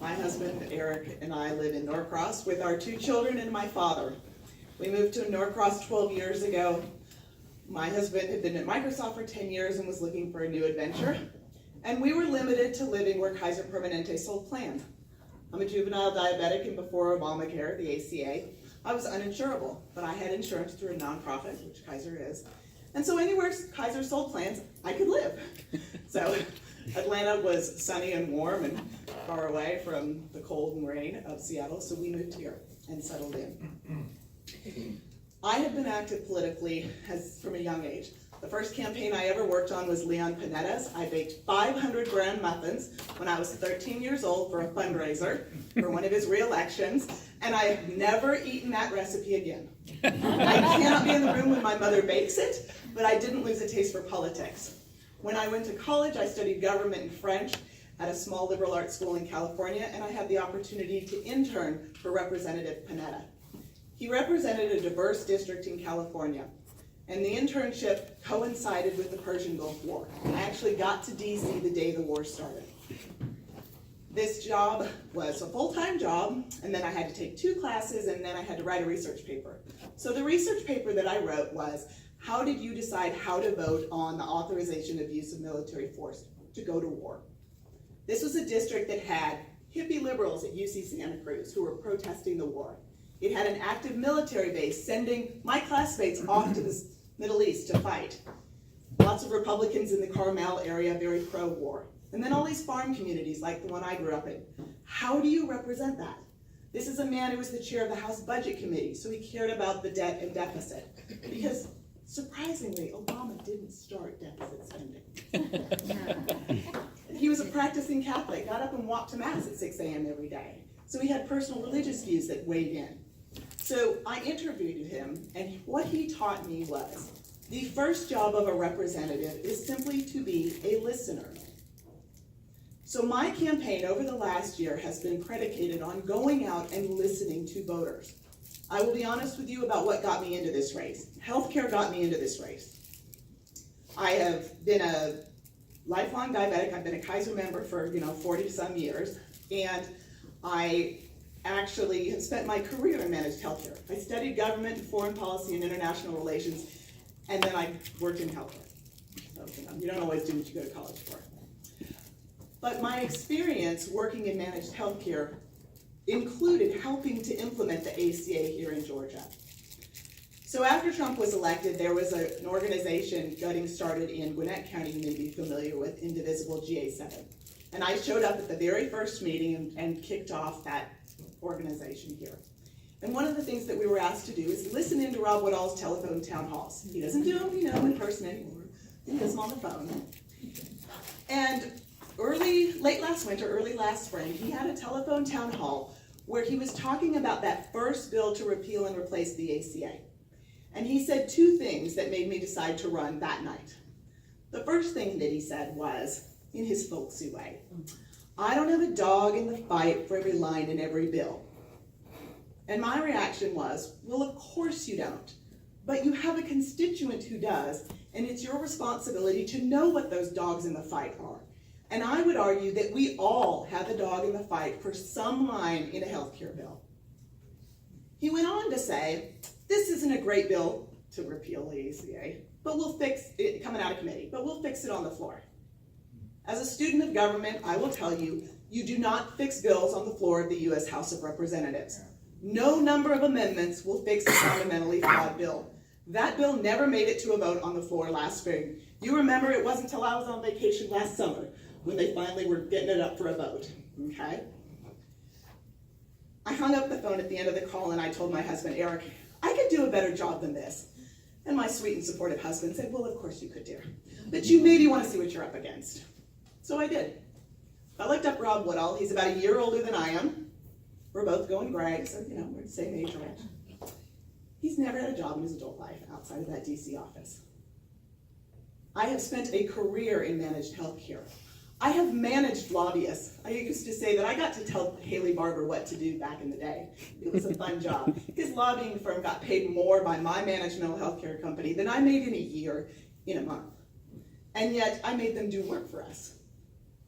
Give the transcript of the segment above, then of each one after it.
My husband, Eric, and I live in Norcross with our 2 children and my father. We moved to Norcross 12 years ago. My husband had been at Microsoft for 10 years and was looking for a new adventure. And we were limited to living where Kaiser Permanente sold plans. I'm a juvenile diabetic, and before Obamacare, the ACA, I was uninsurable, but I had insurance through a nonprofit, which Kaiser is. And so anywhere Kaiser sold plans, I could live. So Atlanta was sunny and warm and far away from the cold and rain of Seattle, so we moved here and settled in. I have been active politically from a young age. The first campaign I ever worked on was Leon Panetta's. I baked 500 grand muffins when I was 13 years old for a fundraiser for one of his re-elections, and I have never eaten that recipe again. I cannot be in the room when my mother bakes it, but I didn't lose a taste for politics. When I went to college, I studied government and French at a small liberal arts school in California, and I had the opportunity to intern for Representative Panetta. He represented a diverse district in California, and the internship coincided with the Persian Gulf War. I actually got to DC the day the war started. This job was a full-time job, and then I had to take 2 classes, and then I had to write a research paper. So the research paper that I wrote was, how did you decide how to vote on the authorization of use of military force to go to war? This was a district that had hippie liberals at UC Santa Cruz who were protesting the war. It had an active military base sending my classmates off to the Middle East to fight. Lots of Republicans in the Carmel area, very pro-war. And then all these farm communities like the one I grew up in. How do you represent that? This is a man who was the chair of the House Budget Committee, so he cared about the debt and deficit. Because surprisingly, Obama didn't start deficit spending. He was a practicing Catholic, got up and walked to Mass at 6 a.m. every day. So he had personal religious views that weighed in. So I interviewed him, and what he taught me was, the first job of a representative is simply to be a listener. So my campaign over the last year has been predicated on going out and listening to voters. I will be honest with you about what got me into this race. Healthcare got me into this race. I have been a lifelong diabetic. I've been a Kaiser member for 40 some years, and I actually have spent my career in managed healthcare. I studied government and foreign policy and international relations, and then I worked in healthcare. So you don't always do what you go to college for. But my experience working in managed healthcare included helping to implement the ACA here in Georgia. So after Trump was elected, there was an organization getting started in Gwinnett County you may be familiar with, Indivisible GA7. And I showed up at the very first meeting and kicked off that organization here. And one of the things that we were asked to do is listen into Rob Woodall's telephone town halls. He doesn't do them, in person anymore. He does them on the phone. And late last winter, early last spring, he had a telephone town hall where he was talking about that first bill to repeal and replace the ACA. And he said 2 things that made me decide to run that night. The first thing that he said was, in his folksy way, I don't have a dog in the fight for every line in every bill. And my reaction was, well, of course you don't. But you have a constituent who does, and it's your responsibility to know what those dogs in the fight are. And I would argue that we all have a dog in the fight for some line in a healthcare bill. He went on to say, this isn't a great bill to repeal the ACA, but we'll fix it, coming out of committee, but we'll fix it on the floor. As a student of government, I will tell you, you do not fix bills on the floor of the U.S. House of Representatives. No number of amendments will fix a fundamentally flawed bill. That bill never made it to a vote on the floor last spring. You remember it wasn't until I was on vacation last summer when they finally were getting it up for a vote, okay? I hung up the phone at the end of the call and I told my husband, Eric, I could do a better job than this. And my sweet and supportive husband said, well, of course you could, dear. But you maybe want to see what you're up against. So I did. I looked up Rob Woodall. He's about a year older than I am. We're both going gray, so we're the same age range. He's never had a job in his adult life outside of that DC office. I have spent a career in managed healthcare. I have managed lobbyists. I used to say that I got to tell Haley Barber what to do back in the day. It was a fun job. His lobbying firm got paid more by my managed mental health care company than I made in a year in a month. And yet I made them do work for us.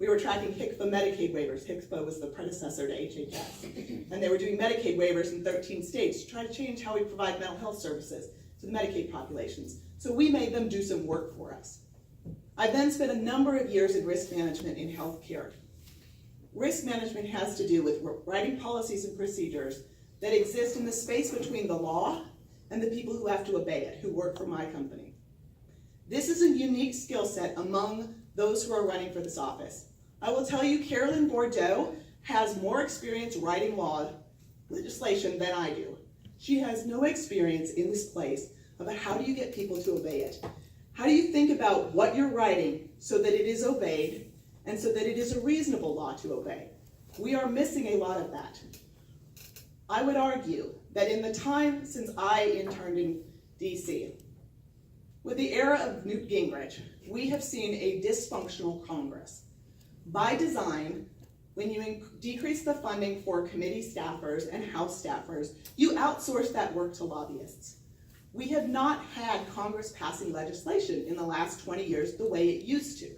We were tracking HCFA Medicaid waivers. HCFA was the predecessor to HHS. And they were doing Medicaid waivers in 13 states to try to change how we provide mental health services to the Medicaid populations. So we made them do some work for us. I then spent a number of years in risk management in healthcare. Risk management has to do with writing policies and procedures that exist in the space between the law and the people who have to obey it, who work for my company. This is a unique skill set among those who are running for this office. I will tell you, Carolyn Bordeaux has more experience writing legislation than I do. She has no experience in this place about how do you get people to obey it. How do you think about what you're writing so that it is obeyed and so that it is a reasonable law to obey? We are missing a lot of that. I would argue that in the time since I interned in DC, with the era of Newt Gingrich, we have seen a dysfunctional Congress. By design, when you decrease the funding for committee staffers and House staffers, you outsource that work to lobbyists. We have not had Congress passing legislation in the last 20 years the way it used to.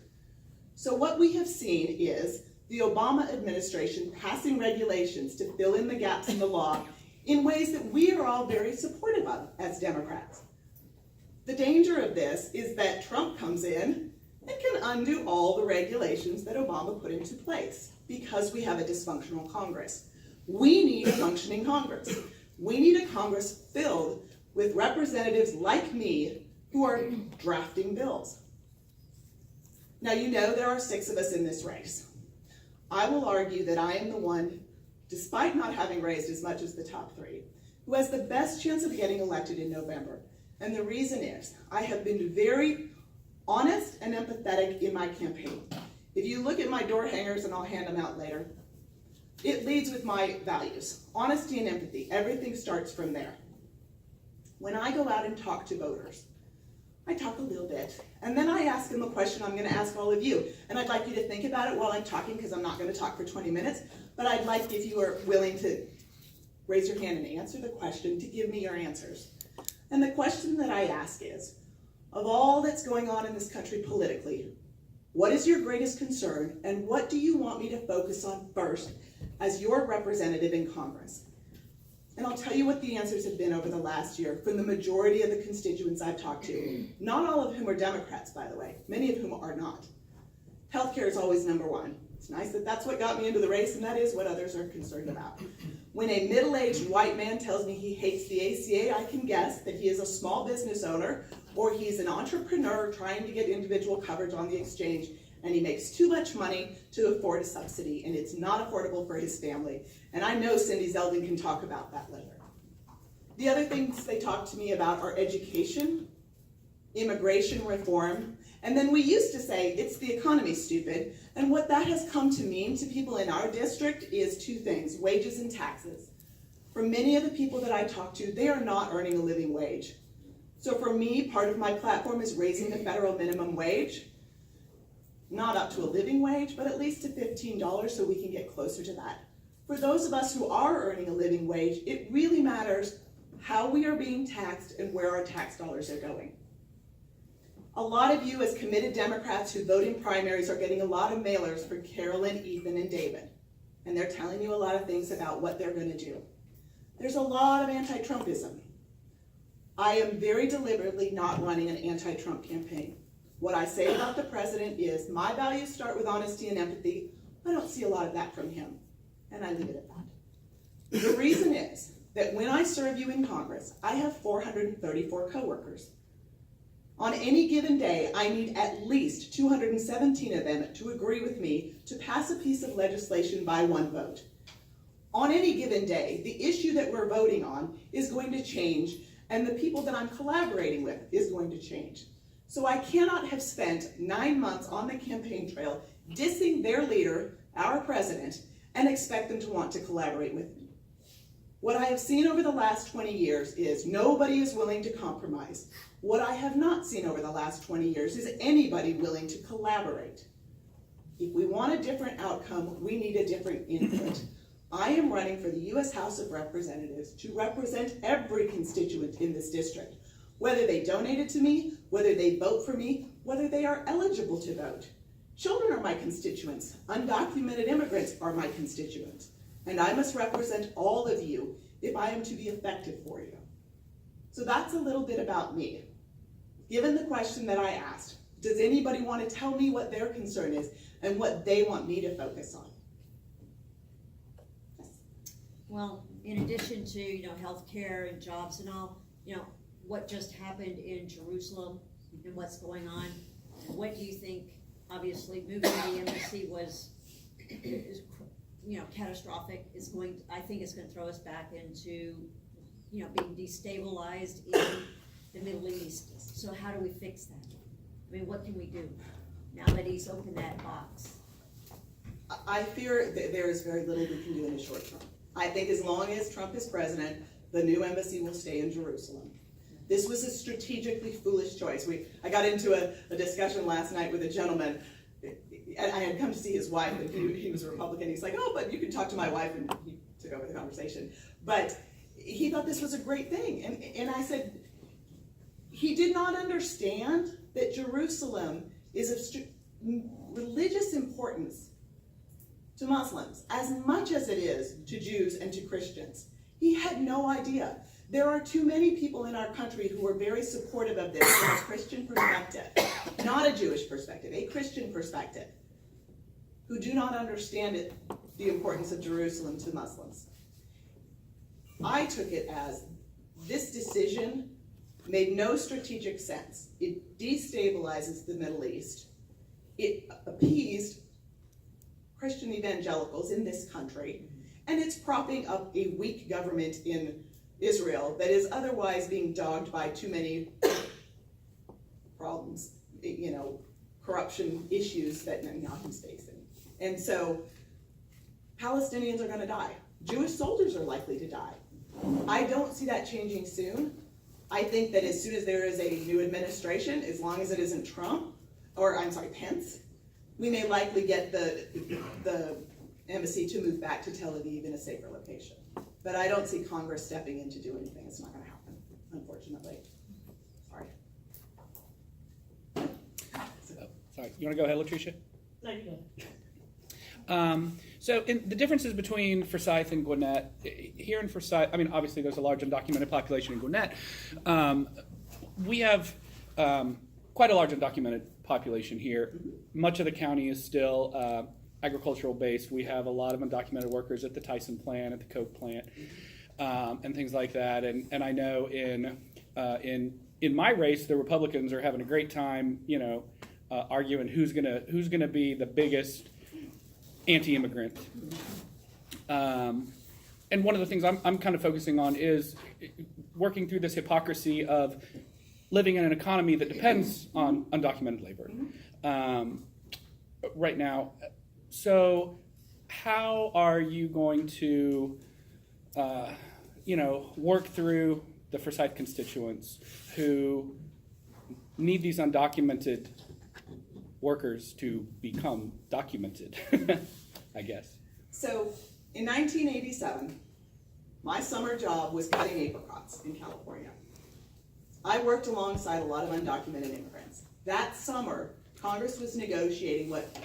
So what we have seen is the Obama administration passing regulations to fill in the gaps in the law in ways that we are all very supportive of as Democrats. The danger of this is that Trump comes in and can undo all the regulations that Obama put into place because we have a dysfunctional Congress. We need a functioning Congress. We need a Congress filled with representatives like me who are drafting bills. Now, you know there are 6 of us in this race. I will argue that I am the one, despite not having raised as much as the top 3, who has the best chance of getting elected in November. And the reason is, I have been very honest and empathetic in my campaign. If you look at my door hangers, and I'll hand them out later, it leads with my values. Honesty and empathy, everything starts from there. When I go out and talk to voters, I talk a little bit, and then I ask them a question I'm going to ask all of you. And I'd like you to think about it while I'm talking, because I'm not going to talk for 20 minutes, but I'd like, if you are willing to raise your hand and answer the question, to give me your answers. And the question that I ask is, of all that's going on in this country politically, what is your greatest concern, and what do you want me to focus on first as your representative in Congress? And I'll tell you what the answers have been over the last year from the majority of the constituents I've talked to, not all of whom are Democrats, by the way, many of whom are not. Healthcare is always number 1. It's nice that that's what got me into the race, and that is what others are concerned about. When a middle-aged white man tells me he hates the ACA, I can guess that he is a small business owner, or he's an entrepreneur trying to get individual coverage on the exchange, and he makes too much money to afford a subsidy, and it's not affordable for his family. And I know Cindy Zeldin can talk about that later. The other things they talk to me about are education, immigration reform, and then we used to say, it's the economy, stupid. And what that has come to mean to people in our district is 2 things, wages and taxes. For many of the people that I talk to, they are not earning a living wage. So for me, part of my platform is raising the federal minimum wage, not up to a living wage, but at least to $15 so we can get closer to that. For those of us who are earning a living wage, it really matters how we are being taxed and where our tax dollars are going. A lot of you as committed Democrats who vote in primaries are getting a lot of mailers for Carolyn, Ethan, and David. And they're telling you a lot of things about what they're going to do. There's a lot of anti-Trumpism. I am very deliberately not running an anti-Trump campaign. What I say about the president is, my values start with honesty and empathy. I don't see a lot of that from him, and I leave it at that. The reason is that when I serve you in Congress, I have 434 coworkers. On any given day, I need at least 217 of them to agree with me to pass a piece of legislation by 1 vote. On any given day, the issue that we're voting on is going to change, and the people that I'm collaborating with is going to change. So I cannot have spent 9 months on the campaign trail dissing their leader, our president, and expect them to want to collaborate with me. What I have seen over the last 20 years is nobody is willing to compromise. What I have not seen over the last 20 years is anybody willing to collaborate. If we want a different outcome, we need a different input. I am running for the U.S. House of Representatives to represent every constituent in this district, whether they donated to me, whether they vote for me, whether they are eligible to vote. Children are my constituents. Undocumented immigrants are my constituents. And I must represent all of you if I am to be effective for you. So that's a little bit about me. Given the question that I asked, does anybody want to tell me what their concern is and what they want me to focus on? Yes. Well, in addition to, healthcare and jobs and all, what just happened in Jerusalem and what's going on, what do you think? Obviously, moving the embassy is catastrophic. I think it's going to throw us back into, being destabilized in the Middle East. So how do we fix that? I mean, what can we do now that he's opened that box? I fear that there is very little we can do in the short term. I think as long as Trump is president, the new embassy will stay in Jerusalem. This was a strategically foolish choice. I got into a discussion last night with a gentleman. I had come to see his wife, and he was a Republican. He's like, oh, but you can talk to my wife, and he took over the conversation. But he thought this was a great thing. And I said, he did not understand that Jerusalem is of religious importance to Muslims as much as it is to Jews and to Christians. He had no idea. There are too many people in our country who are very supportive of this from a Christian perspective, not a Jewish perspective, a Christian perspective, who do not understand the importance of Jerusalem to Muslims. I took it as this decision made no strategic sense. It destabilizes the Middle East. It appeased Christian evangelicals in this country, and it's propping up a weak government in Israel that is otherwise being dogged by too many problems, corruption issues that Netanyahu's facing. And so Palestinians are going to die. Jewish soldiers are likely to die. I don't see that changing soon. I think that as soon as there is a new administration, as long as it isn't Pence, we may likely get the embassy to move back to Tel Aviv in a safer location. But I don't see Congress stepping in to do anything. It's not going to happen, unfortunately. Sorry. Sorry, you want to go ahead, Latricia? No, you go. So the differences between Forsyth and Gwinnett, here in Forsyth, I mean, obviously there's a large undocumented population in Gwinnett. We have quite a large undocumented population here. Much of the county is still agricultural based. We have a lot of undocumented workers at the Tyson plant, at the Coke plant, and things like that. And I know in my race, the Republicans are having a great time, arguing who's gonna be the biggest anti-immigrant. And one of the things I'm kind of focusing on is working through this hypocrisy of living in an economy that depends on undocumented labor right now. So how are you going to, work through the Forsyth constituents who need these undocumented workers to become documented, I guess? So in 1987, my summer job was cutting apricots in California. I worked alongside a lot of undocumented immigrants. That summer, Congress was negotiating what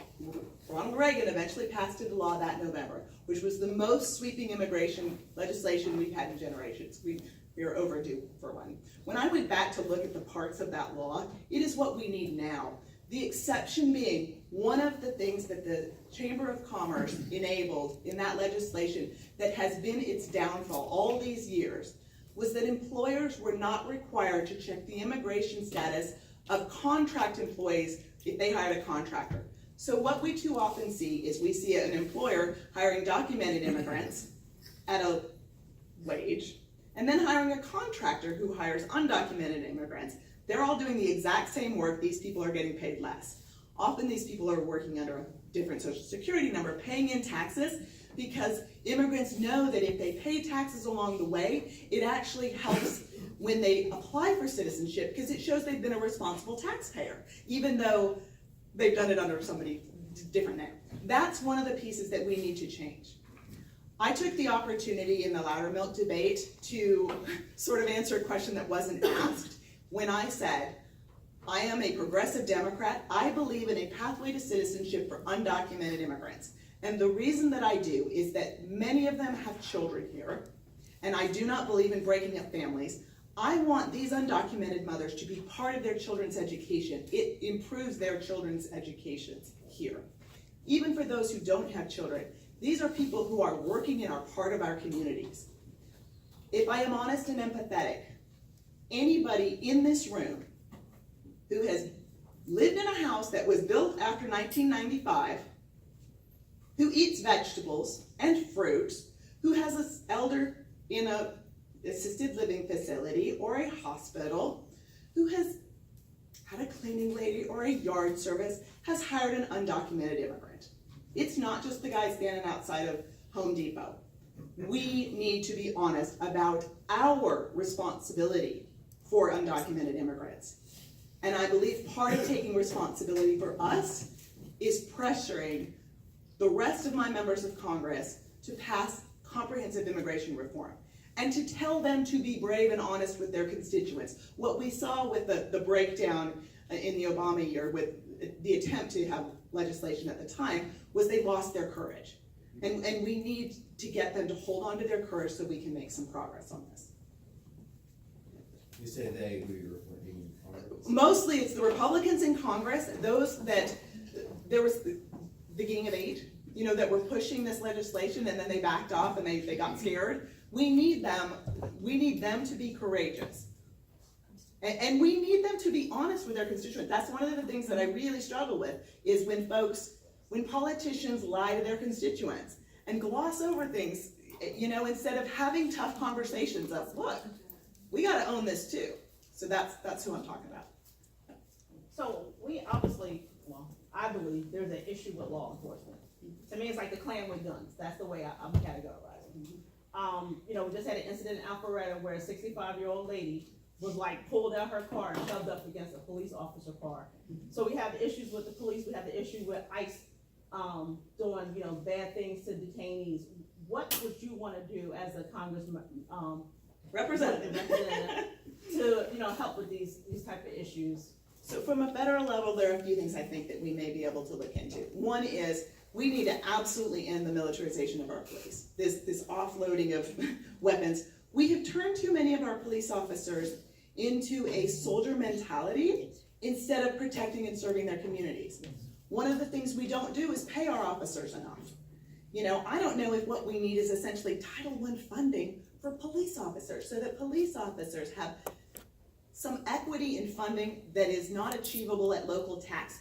Ronald Reagan eventually passed into law that November, which was the most sweeping immigration legislation we've had in generations. We are overdue for one. When I went back to look at the parts of that law, it is what we need now. The exception being one of the things that the Chamber of Commerce enabled in that legislation that has been its downfall all these years was that employers were not required to check the immigration status of contract employees if they hired a contractor. So what we too often see is we see an employer hiring documented immigrants at a wage, and then hiring a contractor who hires undocumented immigrants. They're all doing the exact same work. These people are getting paid less. Often these people are working under a different social security number, paying in taxes, because immigrants know that if they pay taxes along the way, it actually helps when they apply for citizenship, because it shows they've been a responsible taxpayer, even though they've done it under somebody different name. That's one of the pieces that we need to change. I took the opportunity in the Loudermilk debate to sort of answer a question that wasn't asked when I said, I am a progressive Democrat. I believe in a pathway to citizenship for undocumented immigrants. And the reason that I do is that many of them have children here, and I do not believe in breaking up families. I want these undocumented mothers to be part of their children's education. It improves their children's educations here. Even for those who don't have children, these are people who are working and are part of our communities. If I am honest and empathetic, anybody in this room who has lived in a house that was built after 1995, who eats vegetables and fruits, who has an elder in a assisted living facility or a hospital, who has had a cleaning lady or a yard service, has hired an undocumented immigrant. It's not just the guy standing outside of Home Depot. We need to be honest about our responsibility for undocumented immigrants. And I believe part of taking responsibility for us is pressuring the rest of my members of Congress to pass comprehensive immigration reform and to tell them to be brave and honest with their constituents. What we saw with the breakdown in the Obama year with the attempt to have legislation at the time was they lost their courage. And we need to get them to hold on to their courage so we can make some progress on this. You say they, who you're referring to Congress? Mostly it's the Republicans in Congress, those that, there was the Gang of Eight, you know, that were pushing this legislation and then they backed off and they got scared. We need them to be courageous. And we need them to be honest with their constituents. That's one of the things that I really struggle with, is when politicians lie to their constituents and gloss over things, you know, instead of having tough conversations of, look, we gotta own this too. So that's who I'm talking about. So we obviously, well, I believe there's an issue with law enforcement. To me, it's like the Klan with guns. That's the way I'm categorizing. You know, we just had an incident in Alpharetta where a 65-year-old lady was like pulled out her car and shoved up against a police officer car. So we have the issues with the police. We have the issue with ICE doing, you know, bad things to detainees. What would you want to do as a congressman, Representative. to, you know, help with these type of issues? So from a federal level, there are a few things I think that we may be able to look into. One is we need to absolutely end the militarization of our police. This offloading of weapons. We have turned too many of our police officers into a soldier mentality instead of protecting and serving their communities. One of the things we don't do is pay our officers enough. You know, I don't know if what we need is essentially Title I funding for police officers so that police officers have some equity in funding that is not achievable at local tax,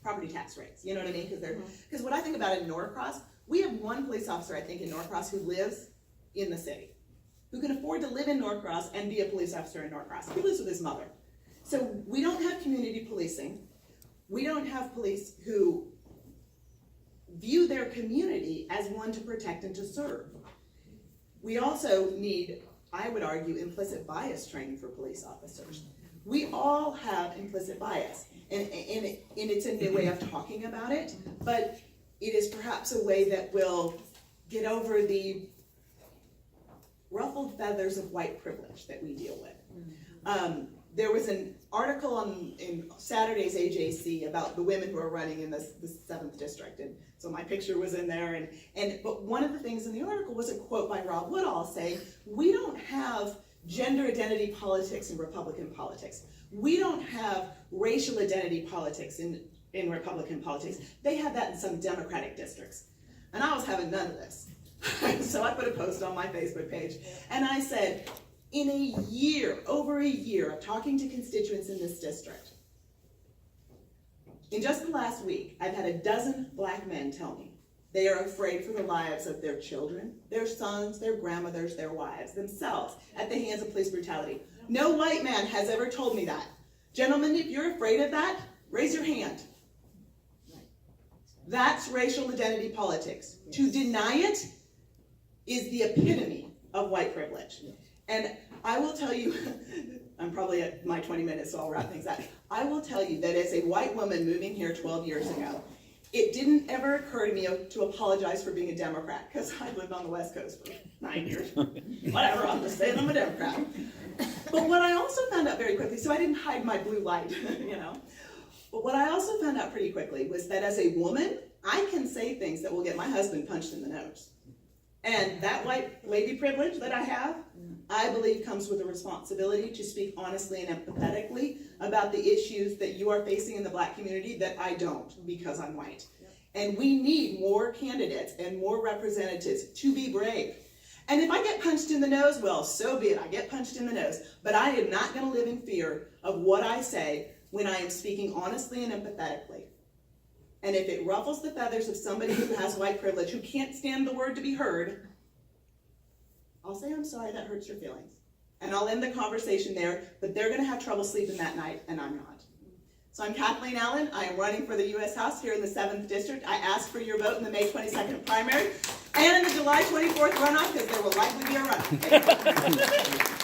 property tax rates. You know what I mean? Because what I think about in Norcross, we have one police officer, I think, in Norcross who lives in the city, who can afford to live in Norcross and be a police officer in Norcross. He lives with his mother. So we don't have community policing. We don't have police who view their community as one to protect and to serve. We also need, I would argue, implicit bias training for police officers. We all have implicit bias, and it's a new way of talking about it, but it is perhaps a way that will get over the ruffled feathers of white privilege that we deal with. There was an article in Saturday's AJC about the women who are running in the 7th district, and so my picture was in there, but one of the things in the article was a quote by Rob Woodall saying, we don't have gender identity politics in Republican politics. We don't have racial identity politics in Republican politics. They have that in some Democratic districts. And I was having none of this. So I put a post on my Facebook page, and I said, in a year, over a year of talking to constituents in this district, in just the last week, I've had a dozen black men tell me they are afraid for the lives of their children, their sons, their grandmothers, their wives, themselves, at the hands of police brutality. No white man has ever told me that. Gentlemen, if you're afraid of that, raise your hand. That's racial identity politics. To deny it is the epitome of white privilege. And I will tell you, I'm probably at my 20 minutes, so I'll wrap things up. I will tell you that as a white woman moving here 12 years ago, it didn't ever occur to me to apologize for being a Democrat, because I lived on the West Coast for 9 years. Whatever, I'm just saying I'm a Democrat. But what I also found out very quickly, so I didn't hide my blue light, but what I also found out pretty quickly was that as a woman, I can say things that will get my husband punched in the nose. And that white lady privilege that I have, I believe comes with a responsibility to speak honestly and empathetically about the issues that you are facing in the Black community that I don't, because I'm white. And we need more candidates and more representatives to be brave. And if I get punched in the nose, well, so be it. I get punched in the nose. But I am not going to live in fear of what I say when I am speaking honestly and empathetically. And if it ruffles the feathers of somebody who has white privilege, who can't stand the word to be heard, I'll say, I'm sorry, that hurts your feelings. And I'll end the conversation there, but they're going to have trouble sleeping that night, and I'm not. So I'm Kathleen Allen. I am running for the U.S. House here in the 7th District. I ask for your vote in the May 22nd primary and in the July 24th runoff, because there will likely be a runoff.